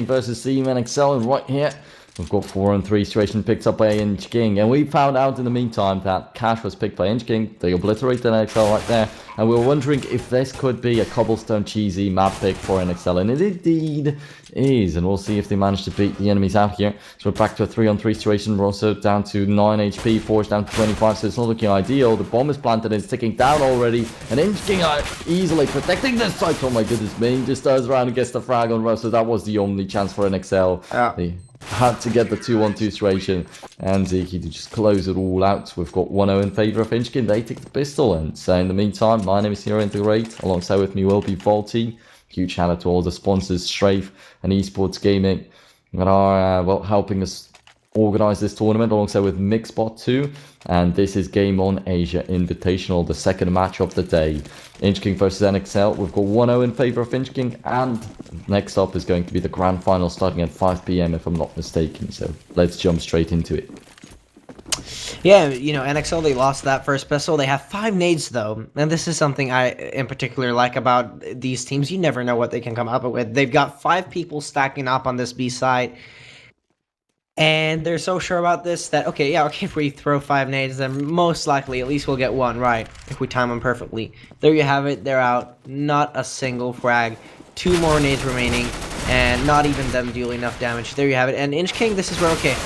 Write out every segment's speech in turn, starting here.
versus Seaman Excel, and right here we've got 4-on-3 situation picked up by Inchk1ng, and we found out in the meantime that Cash was picked by Inchk1ng. They obliterated NXL right there, and we were wondering if this could be a Cobblestone cheesy map pick for NXL, and it indeed is, and we'll see if they manage to beat the enemies out here. So we're back to a 3-on-3 situation. We're also down to 9 HP, Forge down to 25, so it's not looking ideal. The bomb is planted and it's ticking down already, and Inchk1ng are easily protecting this site. Oh my goodness me, he just turns around and gets the frag on Rose, so that was the only chance for NXL. They had to get the 2-on-2 situation, and Ziki to just close it all out. We've got 1-0 in favour of Inchk1ng. They take the pistol, and so in the meantime, my name is Hero Integrate. Alongside with me will be Volty. Huge shout out to all the sponsors, Strafe and Esports Gaming, that are well helping us organize this tournament, alongside with Mixbot 2. And this is Game On Asia Invitational, the second match of the day. Inchk1ng versus NXL. We've got 1-0 in favor of Inchk1ng, and next up is going to be the grand final starting at 5 PM if I'm not mistaken. So let's jump straight into it. Yeah, you know, NXL, they lost that first pistol. They have 5 nades, though. And this is something I, in particular, like about these teams. You never know what they can come up with. They've got 5 people stacking up on this B site. And they're so sure about this that, okay, if we throw 5 nades, then most likely at least we'll get 1, right? If we time them perfectly. There you have it. They're out. Not a single frag. 2 more nades remaining. And not even them dealing enough damage. There you have it. And Inchk1ng, this is where, okay,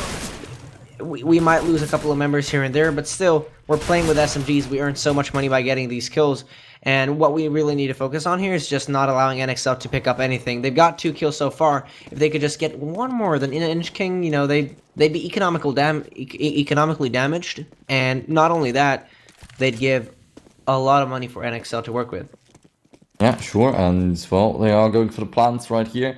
we might lose a couple of members here and there, but still, we're playing with SMGs. We earn so much money by getting these kills, and what we really need to focus on here is just not allowing NXL to pick up anything. They've got 2 kills so far. If they could just get 1 more, then Inchk1ng, you know, they'd be economically damaged, and not only that, they'd give a lot of money for NXL to work with. Yeah, sure, and well, they are going for the plants right here.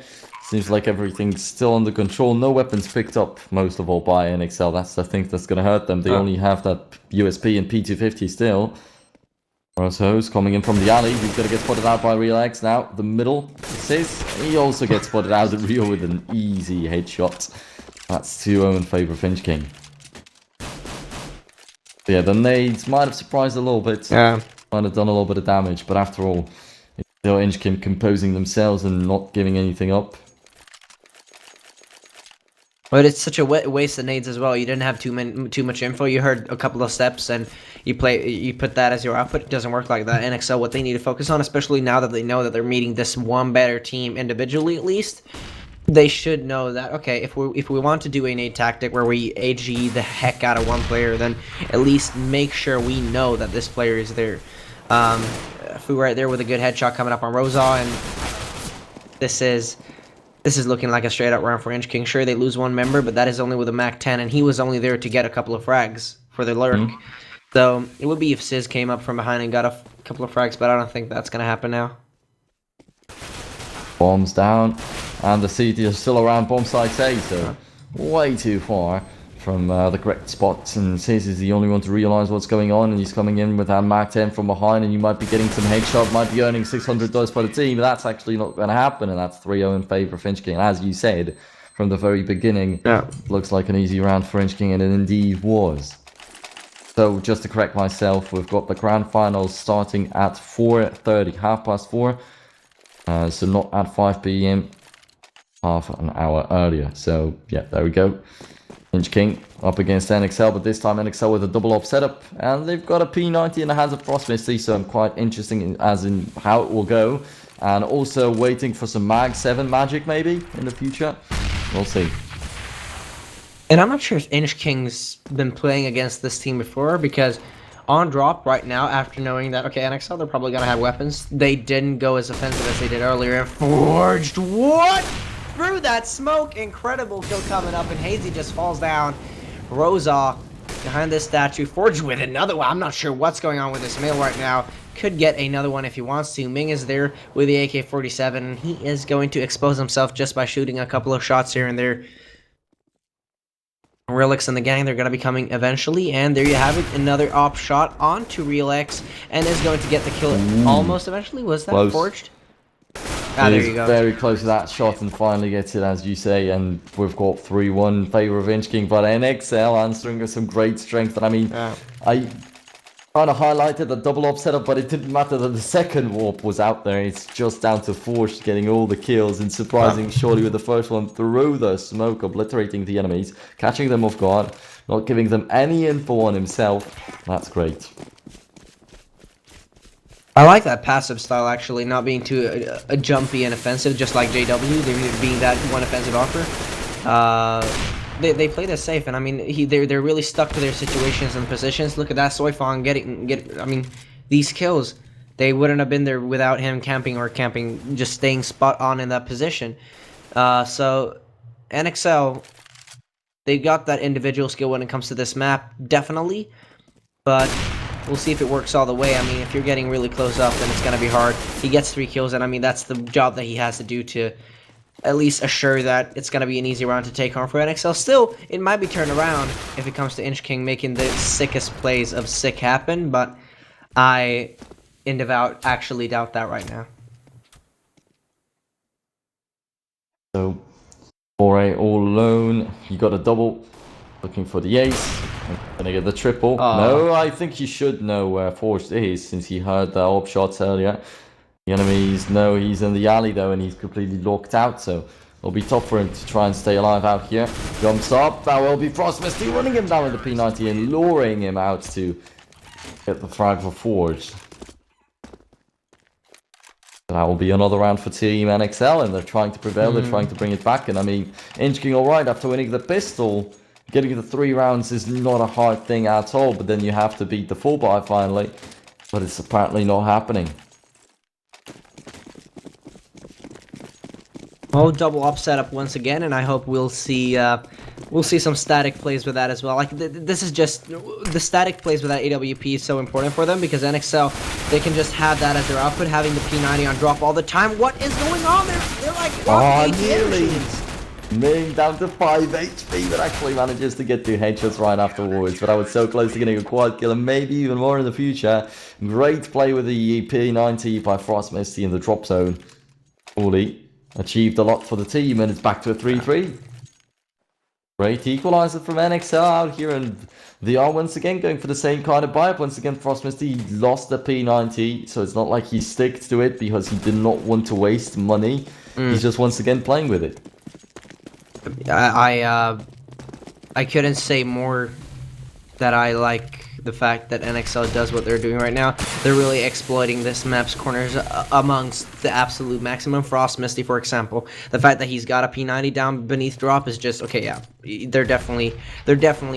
Seems like everything's still under control. No weapons picked up, most of all, by NXL. That's the thing that's going to hurt them. They only have that USP and P250 still. Roso's coming in from the alley. He's going to get spotted out by Real X now. The middle, says he also gets spotted out of Rio with an easy headshot. That's 2-0 in favour of Inchk1ng. Yeah, the nades might have surprised a little bit. Yeah. Might have done a little bit of damage, but after all, it's still Inchk1ng composing themselves and not giving anything up. But it's such a waste of nades as well. You didn't have too much info. You heard a couple of steps and you put that as your output. It doesn't work like that. NXL, what they need to focus on, especially now that they know that they're meeting this one better team individually at least, they should know that, okay, if we want to do a nade tactic where we AG the heck out of one player, then at least make sure we know that this player is there. Fu right there with a good headshot coming up on Rosa, and this is looking like a straight-up run for Inchk1ng. Sure, they lose 1 member, but that is only with a MAC-10, and he was only there to get a couple of frags for the lurk. So, it would be if Sizz came up from behind and got a couple of frags, but I don't think that's going to happen now. Bombs down, and the CT is still around bomb site A, so way too far from the correct spots, and Sizz is the only one to realise what's going on, and he's coming in with that MAC-10 from behind, and you might be getting some headshot, might be earning $600 for the team, but that's actually not going to happen, and that's 3-0 in favour of Inchk1ng. As you said from the very beginning, looks like an easy round for Inchk1ng, and it indeed was. So just to correct myself, we've got the grand finals starting at 4:30, 4:30, so not at 5 PM, half an hour earlier. So yeah, there we go. Inchk1ng up against NXL, but this time NXL with a double op setup, and they've got a P90 in the hands of Frostmisty, so I'm quite interesting as in how it will go, and also waiting for some Mag 7 magic maybe in the future. We'll see. And I'm not sure if Inchk1ng's been playing against this team before, because on drop right now, after knowing that, okay, NXL, they're probably going to have weapons, they didn't go as offensive as they did earlier, and Forged, what? Through that smoke, incredible kill coming up, and Hazy just falls down. Rosa behind this statue, Forged with another one. I'm not sure what's going on with this male right now. Could get another one if he wants to. Ming is there with the AK-47, and he is going to expose himself just by shooting a couple of shots here and there. Relix and the gang, they're going to be coming eventually, and there you have it, another op shot onto Real X, and is going to get the kill almost eventually. Was that close. Forged? Ah, there you go. Very close to that shot and finally gets it, as you say, and we've got 3-1 in favour of Inchk1ng, but NXL answering with some great strength, and I mean, kind of highlighted the double op setup, but it didn't matter that the second warp was out there. It's just down to Forge getting all the kills and surprising surely with the first one through the smoke, obliterating the enemies, catching them off guard, not giving them any info on himself. That's great. I like that passive style, actually, not being too jumpy and offensive, just like JW, they're being that one offensive offer. They play this safe, and I mean, they're really stuck to their situations and positions. Look at that Soifong get. I mean, these kills, they wouldn't have been there without him camping, just staying spot on in that position. So, NXL, they got that individual skill when it comes to this map, definitely, but we'll see if it works all the way. I mean, if you're getting really close up, then it's gonna be hard. He gets 3 kills, and I mean, that's the job that he has to do to at least assure that it's going to be an easy round to take home for NXL. Still, it might be turned around if it comes to Inchk1ng making the sickest plays of sick happen, but I actually doubt that right now. So, 4A all alone. You got a double. Looking for the ace. Gonna get the triple. No, I think you should know where Forged is since he heard the op shots earlier. The enemies know he's in the alley though, and he's completely locked out, so it'll be tough for him to try and stay alive out here. Jumps up, that will be Frostmisty running him down with the P90 and luring him out to get the frag for Forged. That will be another round for Team NXL, and they're trying to prevail, they're trying to bring it back, and I mean, Inchk1ng alright after winning the pistol. Getting the 3 rounds is not a hard thing at all, but then you have to beat the 4-buy finally, but it's apparently not happening. Oh, double up setup once again, and I hope we'll see some static plays with that as well. Like this is just the static plays with that AWP is so important for them because NXL, they can just have that as their output, having the P90 on drop all the time. What is going on? They're like nearly. Ming down to 5 HP, but actually manages to get 2 headshots right afterwards. But I was so close to getting a quad kill and maybe even more in the future. Great play with the P90 by Frostmisty in the drop zone. Fully achieved a lot for the team, and it's back to a 3-3. Great equalizer from NXL out here, and they are once again going for the same kind of buy-up. Once again, Frostmisty lost the P90, so it's not like he sticks to it because he did not want to waste money. He's just once again playing with it. I couldn't say more that I like the fact that NXL does what they're doing right now. They're really exploiting this map's corners amongst the absolute maximum. Frostmisty, for example, the fact that he's got a P90 down beneath drop is just okay. Yeah, they're definitely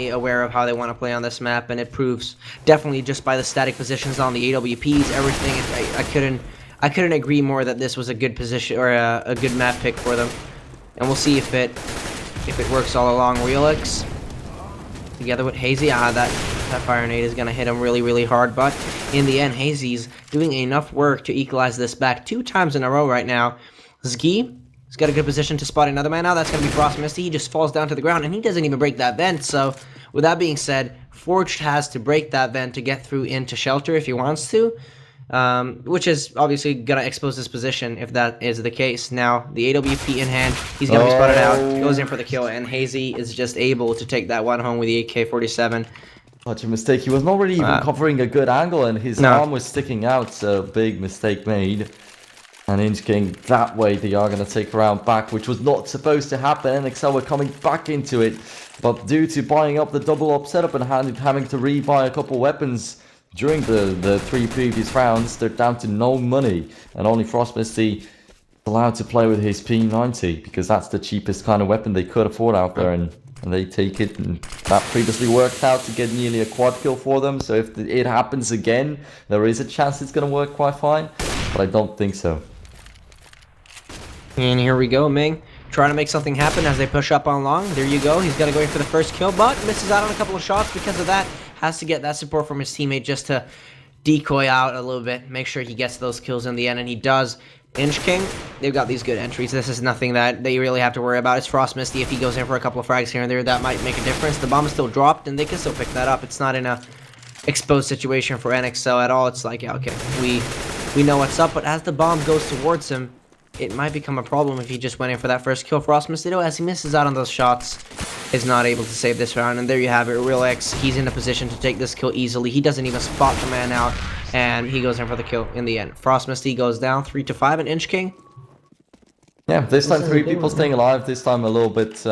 aware of how they want to play on this map, and it proves definitely just by the static positions on the AWPs, everything. I couldn't agree more that this was a good position or a good map pick for them, and we'll see if it works all along. Relix together with Hazy, that fire nade is gonna hit him really hard, but in the end, Hazy's doing enough work to equalize this back 2 times in a row right now. Zki has got a good position to spot another man now. That's gonna be Frostmisty. He just falls down to the ground, and he doesn't even break that vent. So, with that being said, Forged has to break that vent to get through into shelter if he wants to. Which is obviously gonna expose his position if that is the case. Now, the AWP in hand, he's gonna be spotted out, goes in for the kill, and Hazy is just able to take that one home with the AK-47. Such a mistake. He was not really even covering a good angle, and his arm was sticking out, so big mistake made. And Inchk1ng, that way they are going to take a round back, which was not supposed to happen. NXL were coming back into it, but due to buying up the double up setup and having to rebuy a couple weapons during the 3 previous rounds, they're down to no money, and only Frostmisty is allowed to play with his P90 because that's the cheapest kind of weapon they could afford out there, and they take it, and that previously worked out to get nearly a quad kill for them. So if it happens again, there is a chance it's going to work quite fine, but I don't think so. And here we go, Ming trying to make something happen as they push up on long. There you go. He's going to go in for the first kill, but misses out on a couple of shots because of that. Has to get that support from his teammate just to decoy out a little bit, make sure he gets those kills in the end, and he does. Inchk1ng, they've got these good entries. This is nothing that they really have to worry about. It's Frostmisty. If he goes in for a couple of frags here and there, that might make a difference. The bomb is still dropped, and they can still pick that up. It's not in a exposed situation for NXL at all. It's like, yeah, okay, we know what's up, but as the bomb goes towards him, it might become a problem if he just went in for that first kill. Frostmisty, though, as he misses out on those shots, is not able to save this round, and there you have it. Real X, he's in a position to take this kill easily. He doesn't even spot the man out, and he goes in for the kill in the end. Frost Misty goes down 3-5, and Inchk1ng. Yeah, this time This is a 3 big people one, staying alive. This time a little bit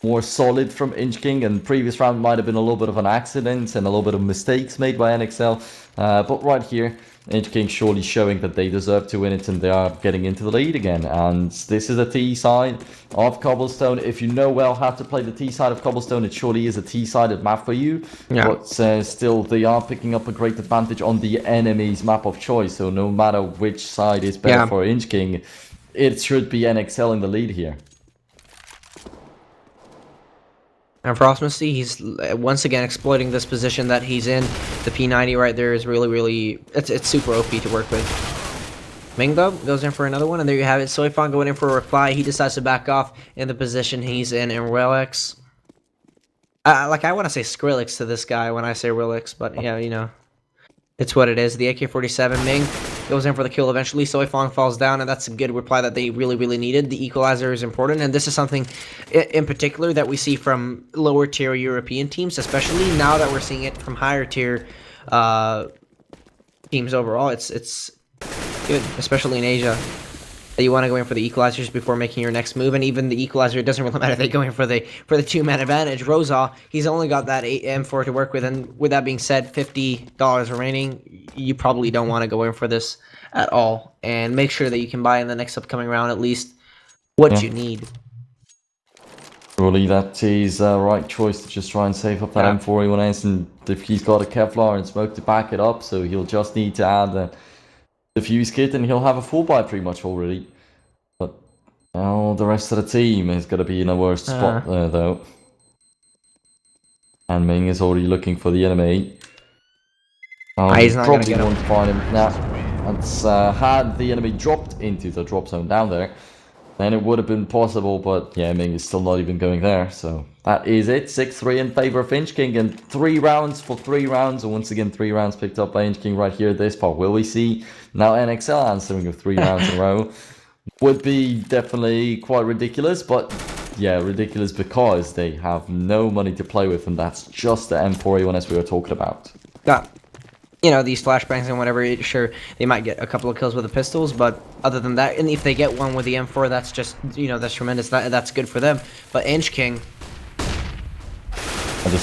more solid from Inchk1ng, and previous round might have been a little bit of an accident and a little bit of mistakes made by NXL. But right here, Inchk1ng surely showing that they deserve to win it and they are getting into the lead again. And this is the T side of Cobblestone. If you know well how to play the T side of Cobblestone, it surely is a T-sided map for you. Yeah. But still, they are picking up a great advantage on the enemy's map of choice. So no matter which side is better for Inchk1ng, it should be NXL in the lead here. And Frost Misty, he's once again exploiting this position that he's in. The P90 right there is really, it's super OP to work with. Ming, though, goes in for another one, and there you have it. Soifon going in for a reply. He decides to back off in the position he's in Relics. I want to say Skrillex to this guy when I say Relics, but yeah, you know. It's what it is. The AK-47 Ming goes in for the kill eventually. Soifong falls down, and that's a good reply that they really needed. The equalizer is important, and this is something in particular that we see from lower tier European teams, especially now that we're seeing it from higher tier teams overall. It's good, especially in Asia. You want to go in for the equalizers before making your next move, and even the equalizer, it doesn't really matter. They go in for the two-man advantage. Rosa, he's only got that 8 M4 to work with, and with that being said, $50 remaining. You probably don't want to go in for this at all, and make sure that you can buy in the next upcoming round at least what you need. Surely that is the right choice to just try and save up that M4A1S, and if he's got a Kevlar and smoke to back it up, so he'll just need to add the fuse kit and he'll have a full buy pretty much already. But now the rest of the team is going to be in a worse spot there though. And Ming is already looking for the enemy. He's not going to get him. Won't find him now. That's had the enemy dropped into the drop zone down there, then it would have been possible, but yeah, Ming is still not even going there. So that is it. 6-3 in favor of Inchk1ng, and 3 rounds for 3 rounds. And once again, 3 rounds picked up by Inchk1ng right here at this part. Will we see now NXL answering with 3 rounds in a row? Would be definitely quite ridiculous, but yeah, ridiculous because they have no money to play with, and that's just the M4A1S we were talking about. Yeah. You know, these flashbangs and whatever, sure, they might get a couple of kills with the pistols, but other than that, and if they get one with the M4, that's just, you know, that's tremendous. That's good for them. But Inchk1ng,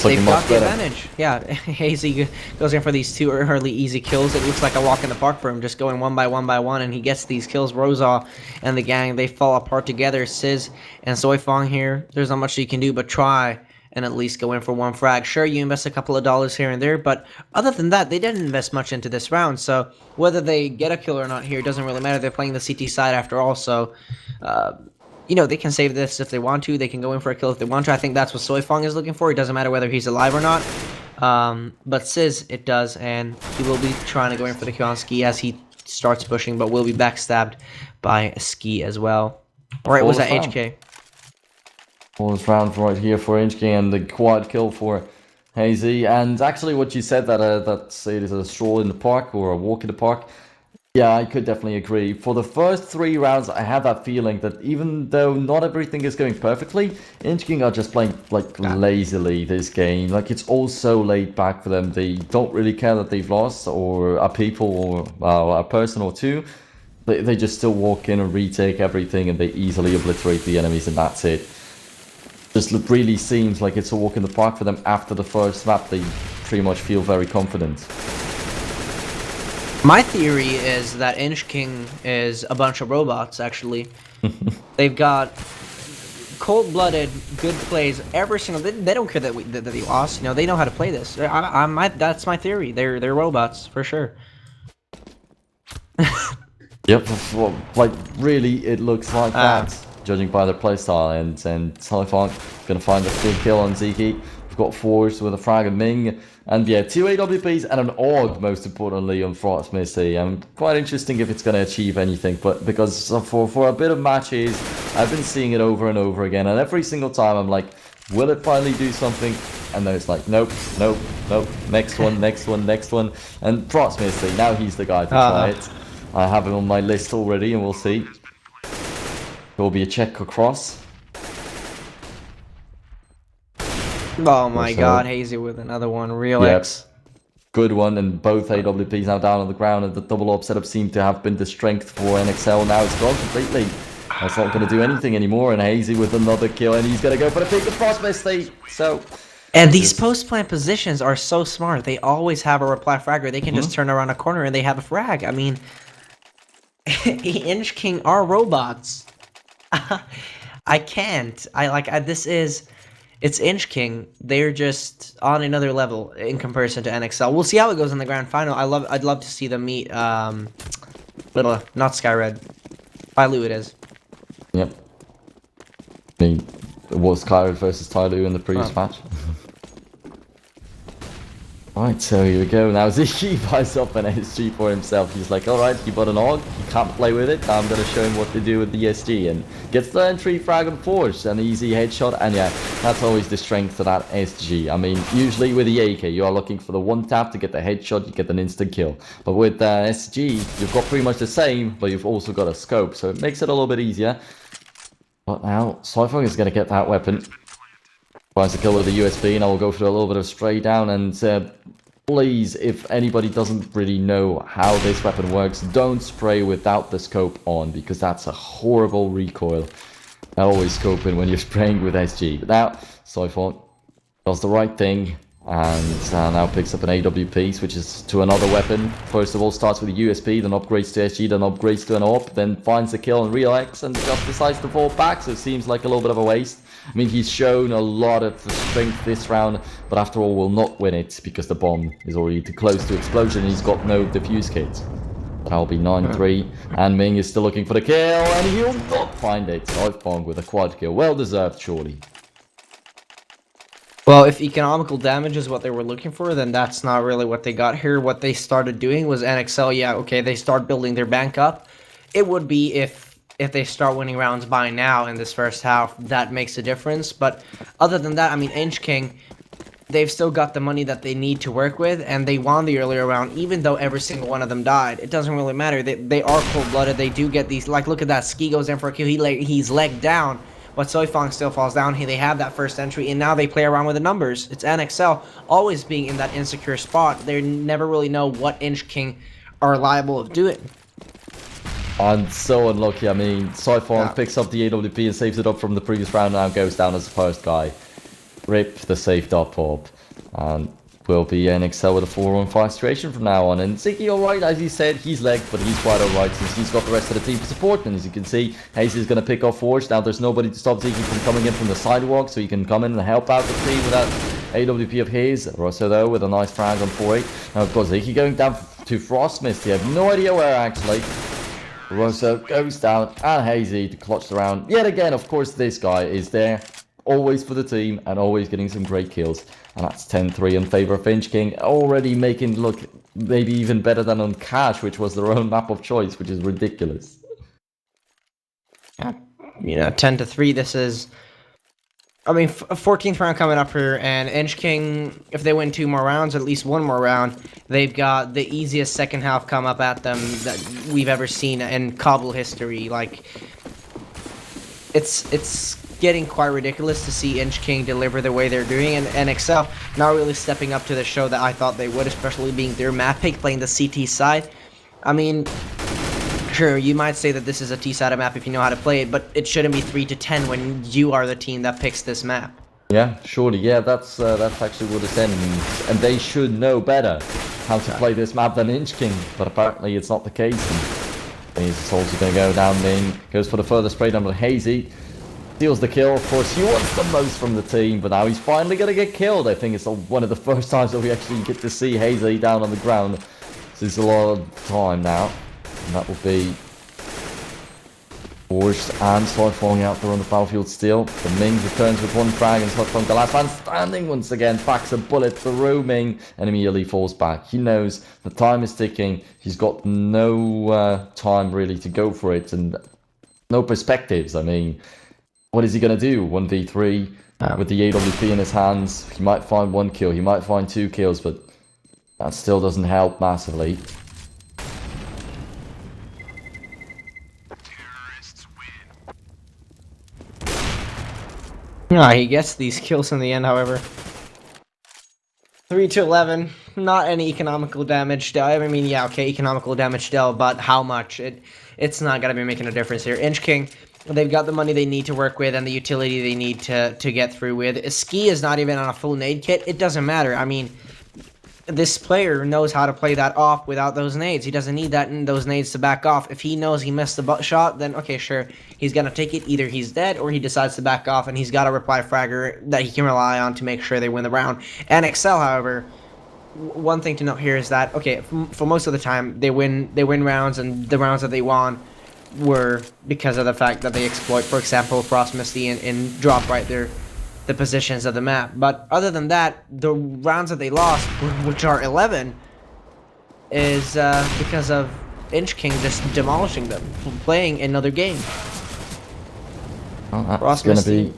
they've got the advantage. Yeah, Hazy goes in for these 2 early easy kills. It looks like a walk in the park for him, just going one by one, and he gets these kills. Rosa and the gang, they fall apart together. Sizz and Soifong here, there's not much you can do but try and at least go in for 1 frag. Sure, you invest a couple of dollars here and there, but other than that, they didn't invest much into this round, so whether they get a kill or not here doesn't really matter. They're playing the CT side after all, so you know, they can save this if they want to. They can go in for a kill if they want to. I think that's what Soifong is looking for. It doesn't matter whether he's alive or not. But Sizz, it does, and he will be trying to go in for the kill on Ski as he starts pushing, but will be backstabbed by Ski as well. Alright, was that HK? Bonus round right here for Inchk1ng, and the quad kill for Hazy. And actually what you said, that it is a stroll in the park or a walk in the park, yeah, I could definitely agree. For the first 3 rounds, I have that feeling that even though not everything is going perfectly, Inchk1ng are just playing like lazily this game. Like, it's all so laid back for them. They don't really care that they've lost, or a people, or a person or two. They just still walk in and retake everything, and they easily obliterate the enemies, and that's it. Just really seems like it's a walk in the park for them. After the first map, they pretty much feel very confident. My theory is that Inchk1ng is a bunch of robots, actually. They've got cold-blooded, good plays every single... They don't care that they lost. You know, they know how to play this. That's my theory. They're robots, for sure. Yep, well, like, really, it looks like that, judging by their playstyle. And Soifong gonna find the big kill on Ziki. We've got Force with a frag of Ming, and yeah, 2 AWPs and an AUG, most importantly, on Frost Misty. Quite interesting if it's going to achieve anything, but because for a bit of matches, I've been seeing it over and over again, and every single time I'm like, will it finally do something? And then it's like, nope, nope, nope, next one, next one, next one. And Frost Misty, now he's the guy to try it. I have him on my list already, and we'll see. There will be a check across. Oh my Also, god, Hazy with another one. Real yep, X. good one, and both AWPs now down on the ground, and the double AWP setup seemed to have been the strength for NXL. Now it's gone completely. That's not going to do anything anymore, and Hazy with another kill, and he's going to go for the pick. The frost missed. So And these just post-plant positions are so smart. They always have a reply fragger. They can just turn around a corner and they have a frag. I mean, Inchk1ng are robots. I can't. This is. It's Inchk1ng. They're just on another level in comparison to NXL. We'll see how it goes in the grand final. I'd love to see them meet. Not Skyred. Tyloo it is. yep. I mean, it was Kyrie versus Tyloo in the previous match. Right, so here we go. Now Ziki buys up an SG for himself. He's like, alright, he bought an AUG, he can't play with it, now I'm going to show him what to do with the SG. And gets the entry frag and force, an easy headshot, and yeah, that's always the strength of that SG. I mean, usually with the AK, you are looking for the one tap to get the headshot, you get an instant kill. But with SG, you've got pretty much the same, but you've also got a scope, so it makes it a little bit easier. But now, Cypher is going to get that weapon. Finds the kill with the USB, and I will go for a little bit of spray down. And please, if anybody doesn't really know how this weapon works, don't spray without the scope on, because that's a horrible recoil. Always scoping when you're spraying with SG. But now, Cypher does the right thing, and now picks up an AWP, switches to another weapon. First of all, starts with a USB, then upgrades to SG, then upgrades to an AWP, then finds the kill on Real X, and just decides to fall back, so it seems like a little bit of a waste. I mean, he's shown a lot of strength this round, but after all, will not win it, because the bomb is already too close to explosion, and he's got no defuse kit. That'll be 9-3, and Ming is still looking for the kill, and he'll not find it. Cypher with a quad kill, well deserved, surely. Well, if economical damage is what they were looking for, then that's not really what they got here. What they started doing was NXL, yeah, okay, they start building their bank up. It would be if they start winning rounds by now in this first half, that makes a difference. But other than that, I mean, Inchk1ng, they've still got the money that they need to work with, and they won the earlier round, even though every single one of them died. It doesn't really matter. They are cold-blooded. They do get these, like, look at that. Ski goes in for a kill. He's legged down. But Soifang still falls down. They have that first entry, and now they play around with the numbers. It's NXL always being in that insecure spot. They never really know what Inchk1ng are liable of doing. I'm so unlucky. I mean, Cypher picks up the AWP and saves it up from the previous round, and now goes down as the first guy. Rip the saved up AWP. And will be NXL with a 4-on-5 situation from now on. And Ziggy, alright, as you said, he's legged, but he's quite alright since he's got the rest of the team to support. And as you can see, Hayes is going to pick off Forge. Now there's nobody to stop Ziggy from coming in from the sidewalk, so he can come in and help out the team with that AWP of his. Rosso, though, with a nice frag on 4-8. Now, of course, Ziggy going down to Frostmist. He had no idea where, actually. Rosso goes down, and Hazy to clutch the round. Yet again, of course, this guy is there, always for the team, and always getting some great kills. And that's 10-3 in favor of Inchk1ng, already making it look maybe even better than on Cash, which was their own map of choice, which is ridiculous. You know, 10-3, this is... I mean, 14th round coming up here, and Inchk1ng, if they win 2 more rounds, at least 1 more round, they've got the easiest second half come up at them that we've ever seen in Cobble history. Like, it's getting quite ridiculous to see Inchk1ng deliver the way they're doing, and NXL not really stepping up to the show that I thought they would, especially being their map pick, playing the CT side. I mean, sure, you might say that this is a T-sided map if you know how to play it, but it shouldn't be 3-10 when you are the team that picks this map. Yeah, surely. Yeah, that's actually what it's in, and they should know better how to play this map than Inchk1ng, but apparently it's not the case. And he's also going to go down in, goes for the further spray down with Hazy. Steals the kill, of course. He wants the most from the team, but now he's finally going to get killed. I think it's one of the first times that we actually get to see Hazy down on the ground. So it's a lot of time now. And that will be Forged and Cypher out there on the battlefield still. The Ming returns with 1 frag, and Cypher, the last man standing once again, backs a bullet through Ming and immediately falls back. He knows the time is ticking. He's got no time really to go for it, and no perspectives. I mean, what is he going to do? 1v3 with the AWP in his hands. He might find 1 kill, he might find 2 kills, but that still doesn't help massively. He gets these kills in the end, however. 3 to 11. Not any economical damage dealt. I mean, yeah, okay, economical damage dealt, but how much? It's not gonna be making a difference here. Inchk1ng, they've got the money they need to work with and the utility they need to get through with. Ski is not even on a full nade kit. It doesn't matter. I mean, this player knows how to play that off without those nades. He doesn't need those nades to back off. If he knows he missed the butt shot, then okay, sure, he's gonna take it. Either he's dead or he decides to back off, and he's got a reply fragger that he can rely on to make sure they win the round. And Excel, however, one thing to note here is that okay, for most of the time they win rounds, and the rounds that they won were because of the fact that they exploit, for example, Frost Misty and drop right there the positions of the map. But other than that, the rounds that they lost, which are 11, is because of Inchk1ng just demolishing them, playing another game. Well, that's going to be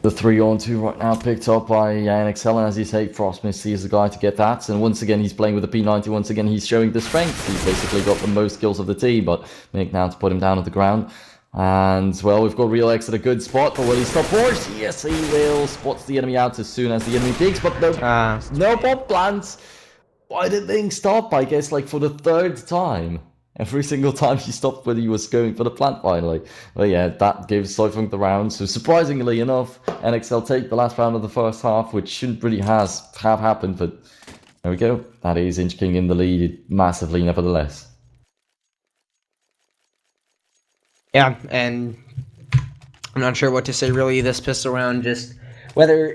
the 3-on-2 right now, picked up by NXL, and as you say, Frost Misty is the guy to get that. And once again, he's playing with the P90. Once again, he's showing the strength. He's basically got the most kills of the team, but Mick now to put him down at the ground. And, well, we've got Real X at a good spot, but will he stop Force? Yes, he will. Spots the enemy out as soon as the enemy peeks, but no, no bomb plants. Why did Link stop? I guess, like, for the 3rd time. Every single time he stopped when he was going for the plant, finally. But yeah, that gives Soifunk the round. So, surprisingly enough, NXL take the last round of the first half, which shouldn't really have happened, but there we go. That is Inchk1ng in the lead massively, nevertheless. Yeah, and I'm not sure what to say really this pistol round, just whether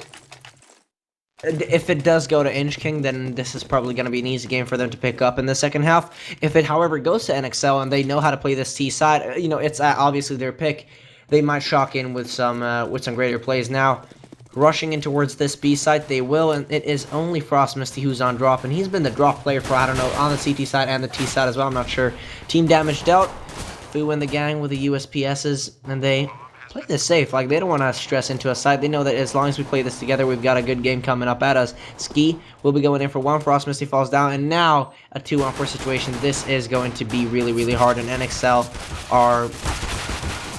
if it does go to Inchk1ng, then this is probably going to be an easy game for them to pick up in the second half. If it, however, goes to NXL and they know how to play this T side, you know, it's obviously their pick. They might shock in with some greater plays. Now, rushing in towards this B side, they will, and it is only Frost Misty who's on drop, and he's been the drop player for, I don't know, on the CT side and the T side as well. I'm not sure. Team damage dealt. Fu and the gang with the USPSs, and they play this safe. Like, they don't want to stress into a side. They know that as long as we play this together, we've got a good game coming up at us. Ski will be going in for one. Frost Misty falls down, and now a 2-on-4 situation. This is going to be really, really hard, and NXL are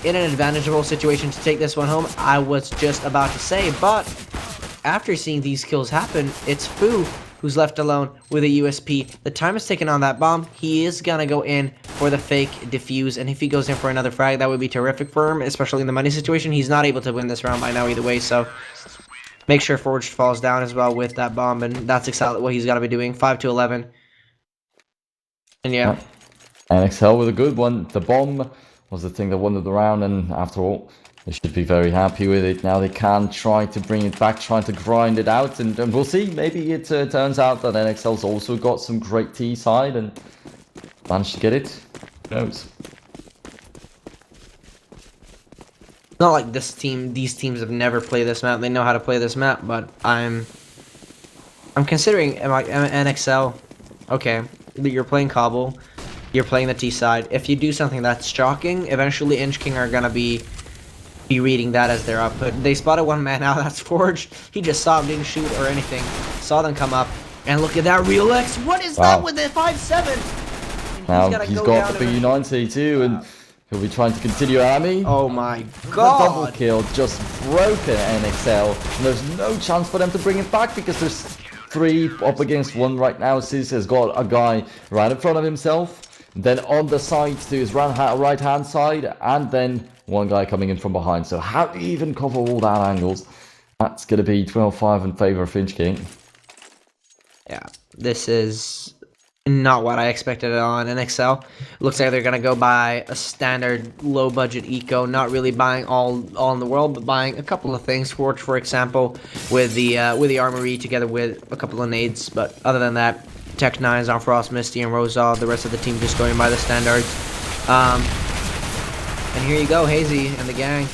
in an advantageable situation to take this one home. I was just about to say, but after seeing these kills happen, it's Fu who's left alone with a USP. The time is taken on that bomb. He is gonna go in for the fake defuse, and if he goes in for another frag, that would be terrific for him, especially in the money situation. He's not able to win this round by now either way, so make sure Forged falls down as well with that bomb, and that's exactly what he's gotta be doing. 5 to 11. And yeah. NXL with a good one. The bomb was the thing that won the round, and after all, they should be very happy with it. Now they can try to bring it back, trying to grind it out, and we'll see. Maybe it turns out that NXL's also got some great T side and managed to get it. Who knows? It's not like these teams have never played this map. They know how to play this map, but I'm considering NXL. Okay, you're playing Cobble, you're playing the T side. If you do something that's shocking, eventually Inchk1ng are gonna be reading that as their output. They spotted one man out. That's Forged. He just saw him, didn't shoot or anything. Saw them come up, and look at that Real X. What is that with the 5-7? Now he's got the B90 too, and he'll be trying to continue army. Oh my god! The double kill just broken NXL, and there's no chance for them to bring it back because there's 3 up against 1 right now. Sis has got a guy right in front of himself, then on the side to his right hand side, and then one guy coming in from behind. So how do you even cover all that angles? That's going to be 12-5 in favor of Inchk1ng. Yeah, this is not what I expected on NXL. Looks like they're going to go buy a standard low-budget eco, not really buying all in the world, but buying a couple of things. For example, with the armory together with a couple of nades. But other than that, Tech 9s on Frost Misty and Rosal. The rest of the team just going by the standards. And here you go, Hazy and the gang.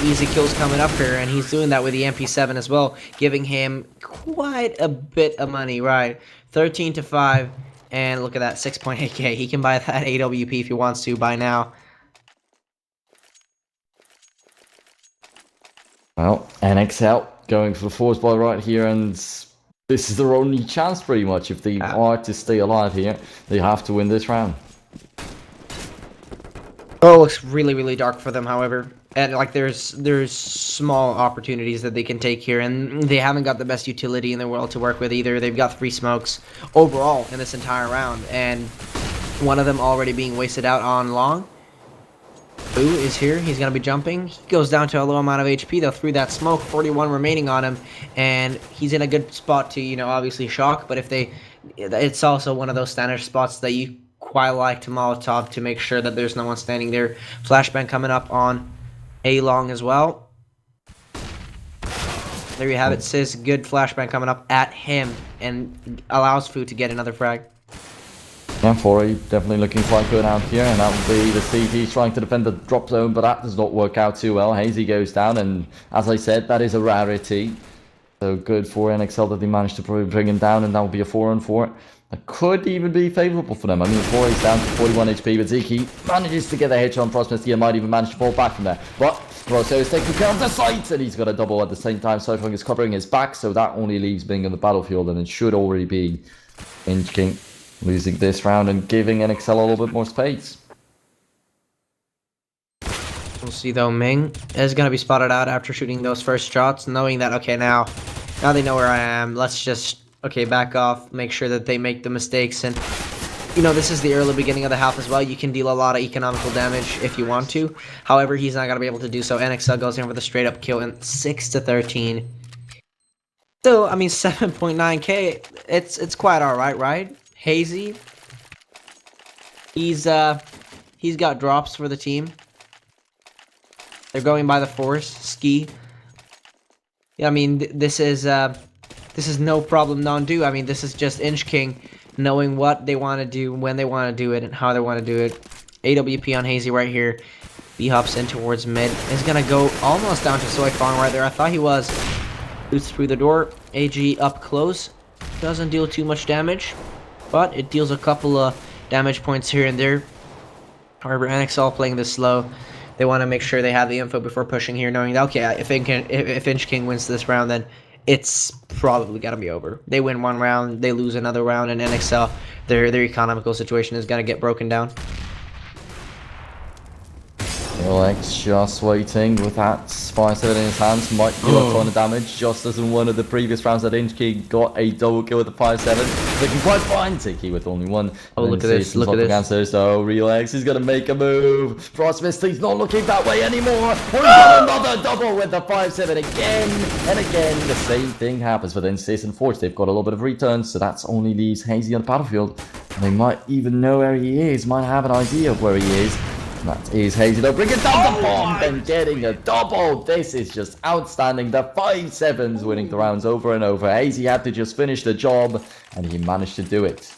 Easy kills coming up here, and he's doing that with the MP7 as well, giving him quite a bit of money, right? 13 to 5, and look at that, 6.8k. He can buy that AWP if he wants to by now. Well, NXL going for the force ball right here, and this is their only chance pretty much. If they are to stay alive here, they have to win this round. Oh, it looks really, really dark for them, however. And like there's small opportunities that they can take here, and they haven't got the best utility in the world to work with either. They've got 3 smokes overall in this entire round, and one of them already being wasted out on long. Boo is here. He's going to be jumping. He goes down to a low amount of HP, though, through that smoke. 41 remaining on him, and he's in a good spot to, you know, obviously shock. But if they... It's also one of those standard spots that you quite like to Molotov to make sure that there's no one standing there. Flashbang coming up on A-Long as well. There you have it, Sis. Good flashbang coming up at him, and allows Fu to get another frag. Yeah, 4A definitely looking quite good out here, and that will be the CT trying to defend the drop zone, but that does not work out too well. Hazy goes down, and as I said, that is a rarity. So good for NXL that they managed to bring him down, and that will be a 4-on-4. That could even be favourable for them. I mean, 4A's down to 41 HP, but Ziki manages to get a headshot on Prosperity and might even manage to fall back from there. But Rosso is taking care of the site, and he's got a double at the same time. CSGO is covering his back, so that only leaves Bing on the battlefield, and it should already be Inchk1ng losing this round and giving NXL a little bit more space. We'll see though. Ming is going to be spotted out after shooting those first shots, knowing that, okay, now they know where I am. Let's just, okay, back off, make sure that they make the mistakes. And, you know, this is the early beginning of the half as well. You can deal a lot of economical damage if you want to. However, he's not going to be able to do so. NXL goes in with a straight up kill in 6-13. Still, I mean, 7.9k, it's quite alright, right? Hazy, he's got drops for the team. They're going by the force. Ski. Yeah, I mean, this is no problem non-do. I mean, this is just Inchk1ng knowing what they want to do, when they want to do it, and how they want to do it. AWP on Hazy right here. B hops in towards mid. Is gonna go almost down to Soifong right there. I thought he was. Boots through the door. AG up close. Doesn't deal too much damage, but it deals a couple of damage points here and there. However, NXL playing this slow. They want to make sure they have the info before pushing here, knowing that, okay, if Inchk1ng wins this round, then it's probably got to be over. They win one round, they lose another round, and NXL, their economical situation is going to get broken down. Alex just waiting with that 5-7 in his hands, might do a ton of damage, just as in one of the previous rounds that Inchk1ng got a double kill with the 5-7. Looking quite fine, Tiki with only one. Oh, look at this, look at this. So Relax is going to make a move. Frostmist, he's not looking that way anymore. We've got another double with the 5-7 again, and again, the same thing happens with Insist and Forge. They've got a little bit of returns, so that's only leaves Hazy on the battlefield. They might even know where he is, might have an idea of where he is. That is Hazy. They'll bring it down the bomb and getting a double. This is just outstanding. The 5-7s winning the rounds over and over. Hazy had to just finish the job, and he managed to do it.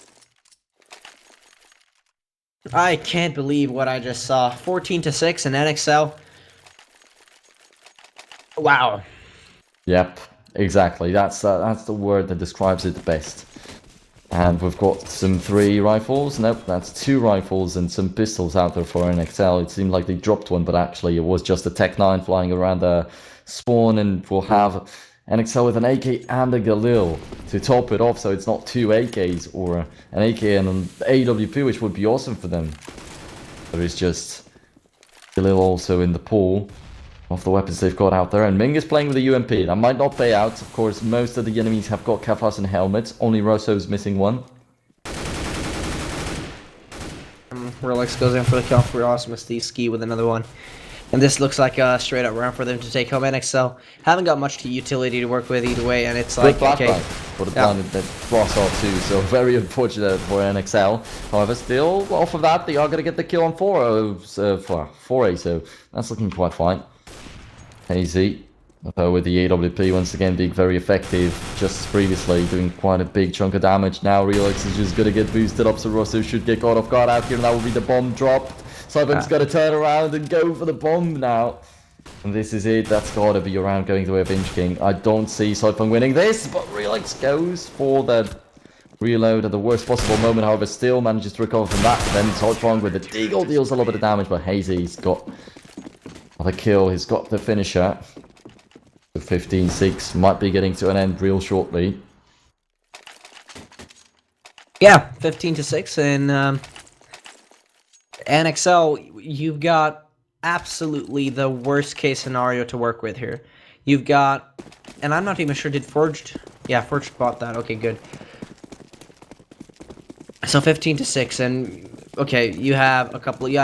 I can't believe what I just saw. 14-6 in NXL. Wow. Yep, exactly. That's the word that describes it the best. And we've got some 3 rifles. Nope, that's 2 rifles and some pistols out there for NXL. It seemed like they dropped one, but actually it was just a Tech 9 flying around the spawn. And we'll have NXL with an AK and a Galil to top it off. So it's not 2 AKs or an AK and an AWP, which would be awesome for them. There is just Galil also in the pool of the weapons they've got out there, and Ming is playing with a UMP. That might not pay out. Of course, most of the enemies have got Kevlars and helmets. Only Rosso's missing one. Rolex goes in for the kill for Awesome Ski with another one. And this looks like a straight up round for them to take home. NXL haven't got much utility to work with either way, and it's like, okay. But it landed that cross off too, so very unfortunate for NXL. However, still, off of that, they are going to get the kill on 4A, so that's looking quite fine. Hazy, with the AWP once again being very effective, just previously doing quite a big chunk of damage. Now Relix is just going to get boosted up, so Rosso should get caught off guard out here, and that will be the bomb dropped. Cyber's got to turn around and go for the bomb now. And this is it, that's got to be around going the way of Inchk1ng. I don't see Cypher winning this, but Relix goes for the reload at the worst possible moment, however still manages to recover from that. Then Cypher with the Deagle deals a little bit of damage, but Hazy's got the kill, he's got the finisher. The 15-6 might be getting to an end real shortly. Yeah, 15-6, and NXL, you've got absolutely the worst case scenario to work with here. You've got, and I'm not even sure, did Forged? Yeah, Forged bought that. Okay, good. So 15-6, and okay, you have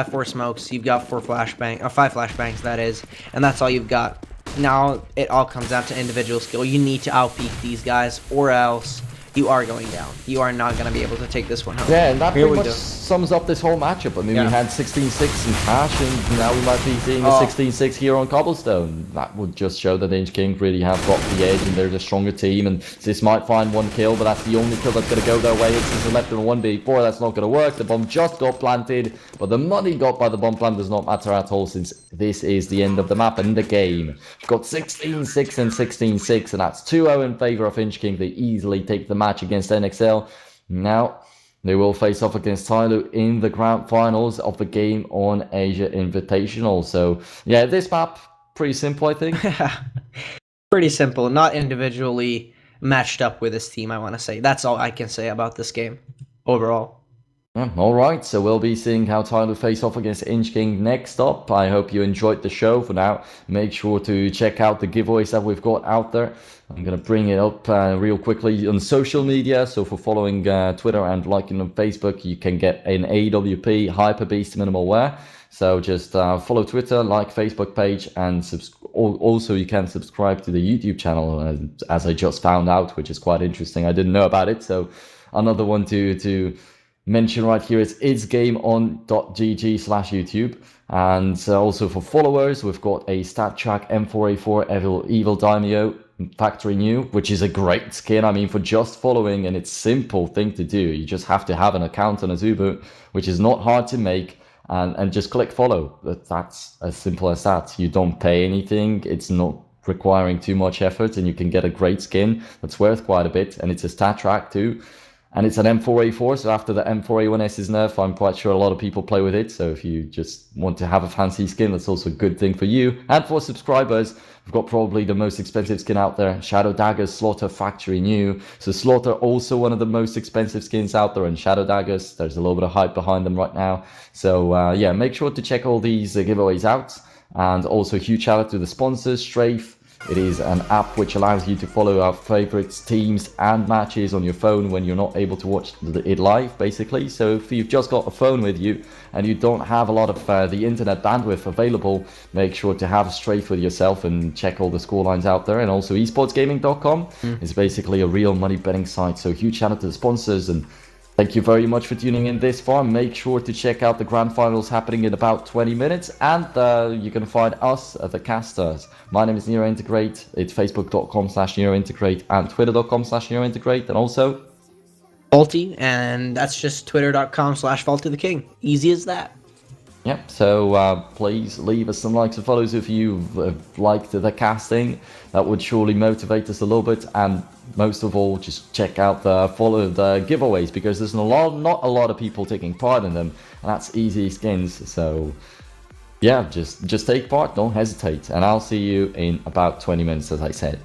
4 smokes, you've got 4 flashbang, or 5 flashbangs, that is, and that's all you've got. Now it all comes down to individual skill. You need to outpeak these guys, or else you are going down. You are not going to be able to take this one home. Yeah, and that Here pretty we much go. sums up this whole matchup. I mean, Yeah. we had 16-6 in Cash, and now we might be seeing a Oh. 16-6 here on Cobblestone. That would just show that Inchk1ng really have got the edge, and they're the stronger team, and this might find one kill, but that's the only kill that's going to go their way. It's a left in a 1v4, that's not going to work. The bomb just got planted, but the money got by the bomb plant does not matter at all, since this is the end of the map and the game. We've got 16-6 and 16-6, and that's 2-0 in favor of Inchk1ng. They easily take the match against NXL. Now, they will face off against Tyloo in the grand finals of the Game on Asia Invitational. So, yeah, this map, pretty simple, I think. Pretty simple, not individually matched up with this team, I want to say. That's all I can say about this game overall. Yeah, all right, so we'll be seeing how Tyloo face off against Inchk1ng next up. I hope you enjoyed the show. For now, make sure to check out the giveaways that we've got out there. I'm going to bring it up real quickly on social media. So for following Twitter and liking on Facebook, you can get an AWP Hyper Beast Minimal Wear. So just follow Twitter, like Facebook page, and also you can subscribe to the YouTube channel, as I just found out, which is quite interesting. I didn't know about it. So another one to mention right here is itsgameon.gg/YouTube. And also for followers, we've got a stat track M4A4 Evil Daimyo factory new, which is a great skin. I mean, for just following, and it's simple thing to do. You just have to have an account on Azubu, which is not hard to make, and just click follow. That's as simple as that. You don't pay anything. It's not requiring too much effort, and you can get a great skin that's worth quite a bit, and it's a stat track too. And it's an M4A4, so after the M4A1S is nerfed, I'm quite sure a lot of people play with it. So if you just want to have a fancy skin, that's also a good thing for you. And for subscribers, we've got probably the most expensive skin out there, Shadow Daggers Slaughter Factory New. So Slaughter, also one of the most expensive skins out there, and Shadow Daggers, there's a little bit of hype behind them right now. So yeah, make sure to check all these giveaways out. And also huge shout out to the sponsors, Strafe. It is an app which allows you to follow our favorite teams and matches on your phone when you're not able to watch it live, basically. So if you've just got a phone with you and you don't have a lot of the internet bandwidth available, make sure to have Strafe with yourself and check all the scorelines out there. And also esportsgaming.com is basically a real money betting site. So huge shout out to the sponsors, and thank you very much for tuning in this far. Make sure to check out the grand finals happening in about 20 minutes. And you can find us at the casters. My name is NeoIntegrate. It's facebook.com/NeoIntegrate and twitter.com/NeoIntegrate. And also Faulty, and that's just twitter.com/FaultyTheKing. Easy as that. Yep, so please leave us some likes and follows if you've liked the casting. That would surely motivate us a little bit. And most of all, just check out the giveaways, because there's not a lot of people taking part in them, and that's easy skins. So yeah, just take part, don't hesitate, and I'll see you in about 20 minutes, as I said.